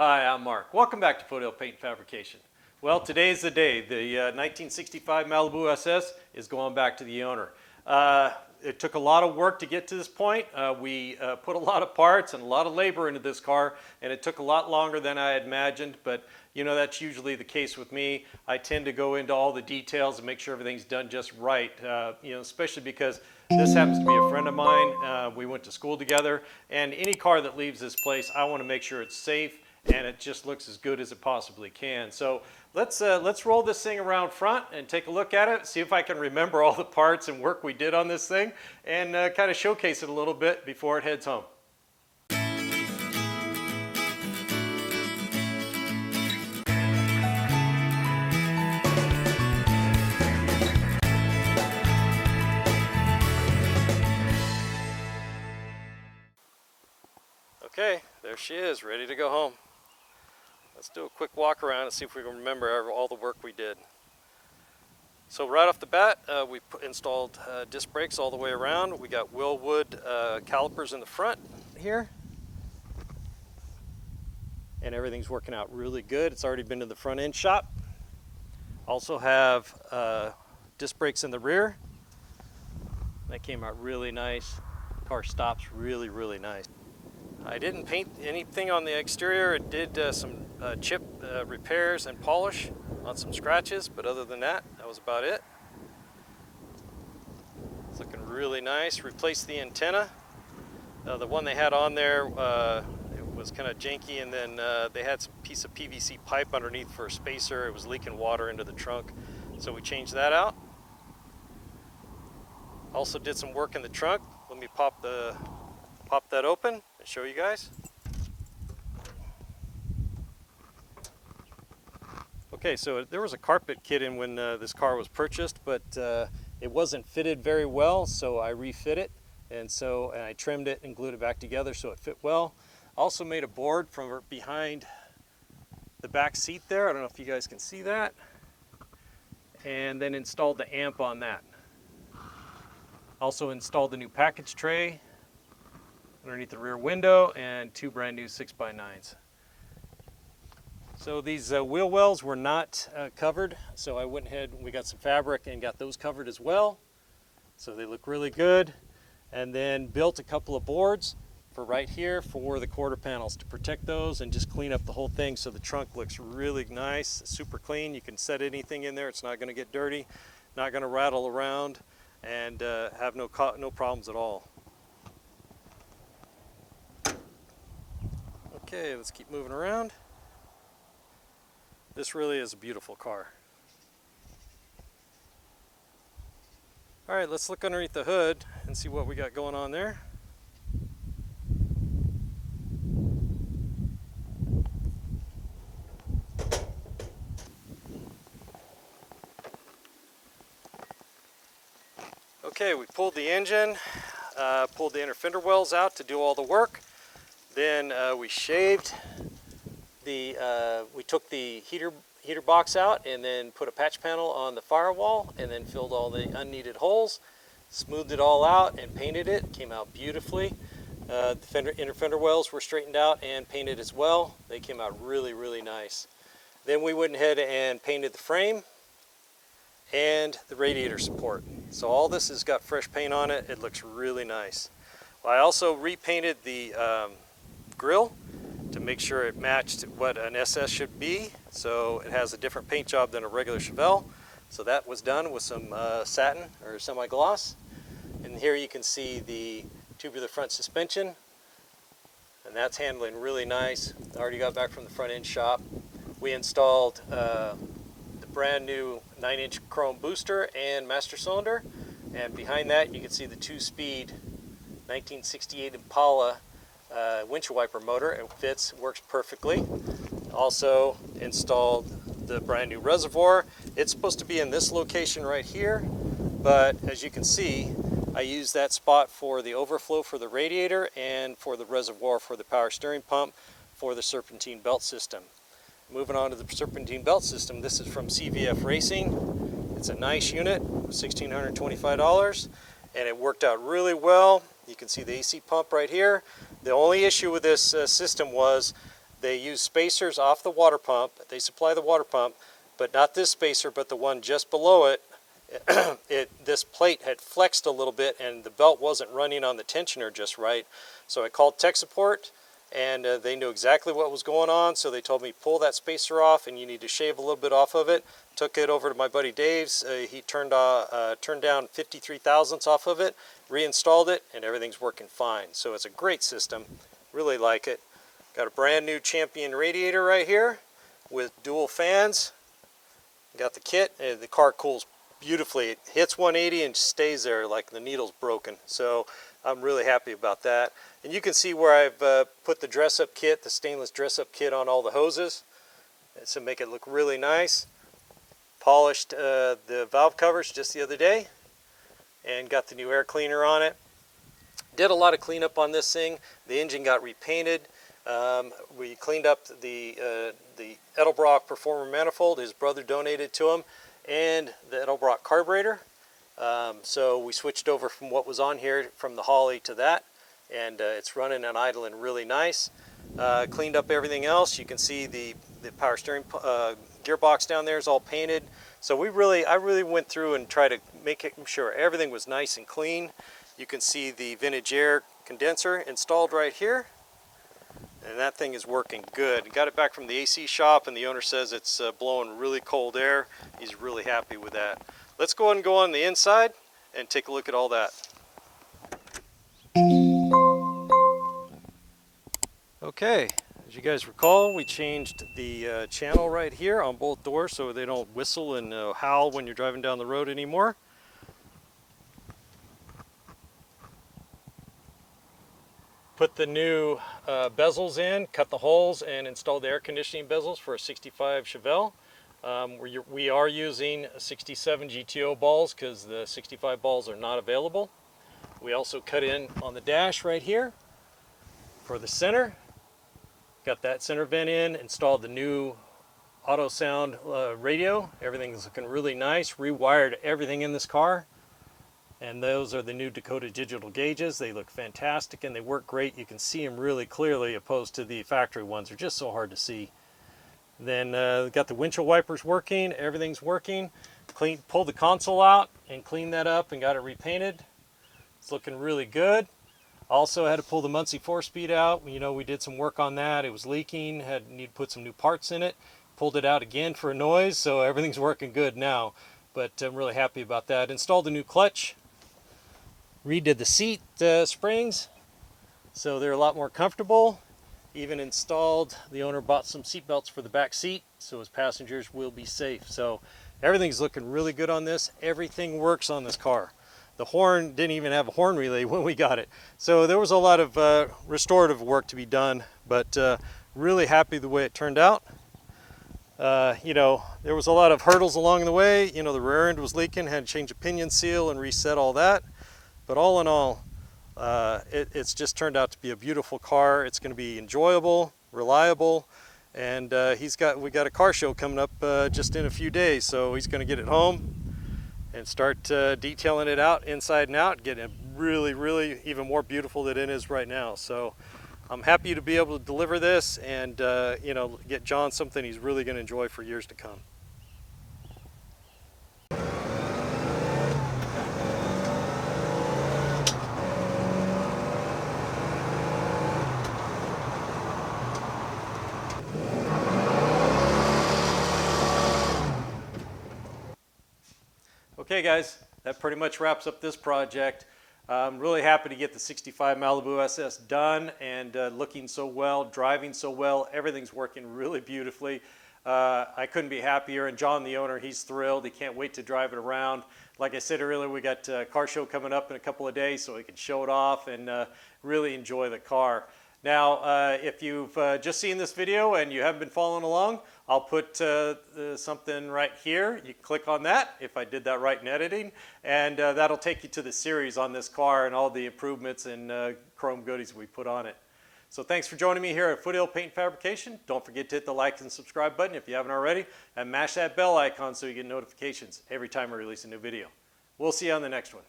Hi, I'm Mark. Welcome back to Foothill Paint Fabrication. Well, today's the day. The 1965 Malibu SS is going back to the owner. It took a lot of work to get to this point. We put a lot of parts and a lot of labor into this car, and it took a lot longer than I had imagined, but you know, that's usually the case with me. I tend to go into all the details and make sure everything's done just right, you know, especially because this happens to be a friend of mine. We went to school together, and any car that leaves this place, I want to make sure it's safe and it just looks as good as it possibly can. So let's roll this thing around front and take a look at it, see if I can remember all the parts and work we did on this thing, and kind of showcase it a little bit before it heads home. Okay, there she is, ready to go home. Let's do a quick walk around and see if we can remember all the work we did. So right off the bat, we installed disc brakes all the way around. We got Willwood calipers in the front here. And everything's working out really good. It's already been to the front end shop. Also have disc brakes in the rear. That came out really nice. Car stops really, really nice. I didn't paint anything on the exterior. It did some chip repairs and polish on some scratches, but other than that, that was about it. It's looking really nice. Replaced the antenna. The one they had on there, it was kind of janky, and then they had some piece of PVC pipe underneath for a spacer. It was leaking water into the trunk, so we changed that out. Also did some work in the trunk. Let me pop that open and show you guys. Okay, so there was a carpet kit in when this car was purchased, but it wasn't fitted very well, so I refit it, and I trimmed it and glued it back together so it fit well. Also made a board from behind the back seat there. I don't know if you guys can see that. And then installed the amp on that. Also installed the new package tray underneath the rear window and two brand new 6x9s. So these wheel wells were not covered, so I went ahead and we got some fabric and got those covered as well. So they look really good. And then built a couple of boards for right here for the quarter panels to protect those and just clean up the whole thing so the trunk looks really nice, super clean. You can set anything in there, it's not going to get dirty, not going to rattle around, and have no problems at all. Okay, let's keep moving around. This really is a beautiful car. All right, let's look underneath the hood and see what we got going on there. Okay, we pulled the engine, pulled the inner fender wells out to do all the work. Then we shaved we took the heater box out and then put a patch panel on the firewall and then filled all the unneeded holes, smoothed it all out and painted it. It came out beautifully. The inner fender wells were straightened out and painted as well. They came out really, really nice. Then we went ahead and painted the frame and the radiator support. So all this has got fresh paint on it. It looks really nice. Well, I also repainted the grille to make sure it matched what an SS should be. So it has a different paint job than a regular Chevelle. So that was done with some satin or semi-gloss. And here you can see the tubular front suspension. And that's handling really nice. I already got back from the front end shop. We installed the brand new 9-inch chrome booster and master cylinder. And behind that you can see the 2-speed 1968 Impala windshield wiper motor. It fits, works perfectly. Also installed the brand new reservoir. It's supposed to be in this location right here, but as you can see, I used that spot for the overflow for the radiator and for the reservoir for the power steering pump for the serpentine belt system. Moving on to the serpentine belt system, this is from CVF Racing. It's a nice unit, $1,625, and it worked out really well. You can see the AC pump right here. The only issue with this system was They use spacers off the water pump. They supply the water pump, but not this spacer, but the one just below it. This plate had flexed a little bit and the belt wasn't running on the tensioner just right. So I called tech support, and they knew exactly what was going on. So they told me, pull that spacer off and you need to shave a little bit off of it. Took it over to my buddy Dave's. He turned down 53 thousandths off of it, reinstalled it, and everything's working fine. So it's a great system. Really like it. Got a brand new Champion radiator right here with dual fans. Got the kit. The car cools beautifully. It hits 180 and stays there like the needle's broken. So I'm really happy about that. And you can see where I've put the dress-up kit, the stainless dress-up kit on all the hoses to make it look really nice. Polished the valve covers just the other day and got the new air cleaner on it. Did a lot of cleanup on this thing. The engine got repainted. We cleaned up the Edelbrock Performer manifold. His brother donated to him, and the Edelbrock carburetor. So we switched over from what was on here from the Holly to that, and it's running and idling really nice. Cleaned up everything else. You can see the power steering gearbox down there is all painted. So I really went through and tried to make sure everything was nice and clean. You can see the vintage air condenser installed right here, and that thing is working good. Got it back from the AC shop, and the owner says it's blowing really cold air. He's really happy with that. Let's go ahead and go on the inside and take a look at all that. Okay, as you guys recall, we changed the channel right here on both doors so they don't whistle and howl when you're driving down the road anymore. Put the new bezels in, cut the holes, and installed the air conditioning bezels for a 65 Chevelle. We are using 67 GTO balls because the 65 balls are not available. We also cut in on the dash right here for the center. Got that center vent in, installed the new auto sound radio. Everything's looking really nice. Rewired everything in this car. And those are the new Dakota digital gauges. They look fantastic and they work great. You can see them really clearly opposed to the factory ones. They're just so hard to see. Then got the windshield wipers working. Everything's working. Pulled the console out and cleaned that up and got it repainted. It's looking really good. Also had to pull the Muncie 4-speed out. You know, we did some work on that. It was leaking. Need to put some new parts in it. Pulled it out again for a noise, so everything's working good now. But I'm really happy about that. Installed a new clutch. Redid the seat springs, so they're a lot more comfortable. Even installed, the owner bought some seat belts for the back seat, so his passengers will be safe. So everything's looking really good on this. Everything works on this car. The horn didn't even have a horn relay when we got it. So there was a lot of restorative work to be done, but really happy the way it turned out. You know, there was a lot of hurdles along the way. You know, the rear end was leaking, had to change a pinion seal and reset all that. But all in all, it's just turned out to be a beautiful car. It's going to be enjoyable, reliable, and we got a car show coming up just in a few days. So he's going to get it home and start detailing it out inside and out, getting it really, really even more beautiful than it is right now. So I'm happy to be able to deliver this and you know, get John something he's really going to enjoy for years to come. Okay guys, that pretty much wraps up this project. I'm really happy to get the 65 Malibu SS done and looking so well, driving so well. Everything's working really beautifully. I couldn't be happier, and John, the owner, he's thrilled. He can't wait to drive it around. Like I said earlier, we got a car show coming up in a couple of days so he can show it off and really enjoy the car. Now, if you've just seen this video and you haven't been following along, I'll put something right here. You can click on that if I did that right in editing, and that'll take you to the series on this car and all the improvements and chrome goodies we put on it. So thanks for joining me here at Foothill Paint Fabrication. Don't forget to hit the like and subscribe button if you haven't already, and mash that bell icon so you get notifications every time I release a new video. We'll see you on the next one.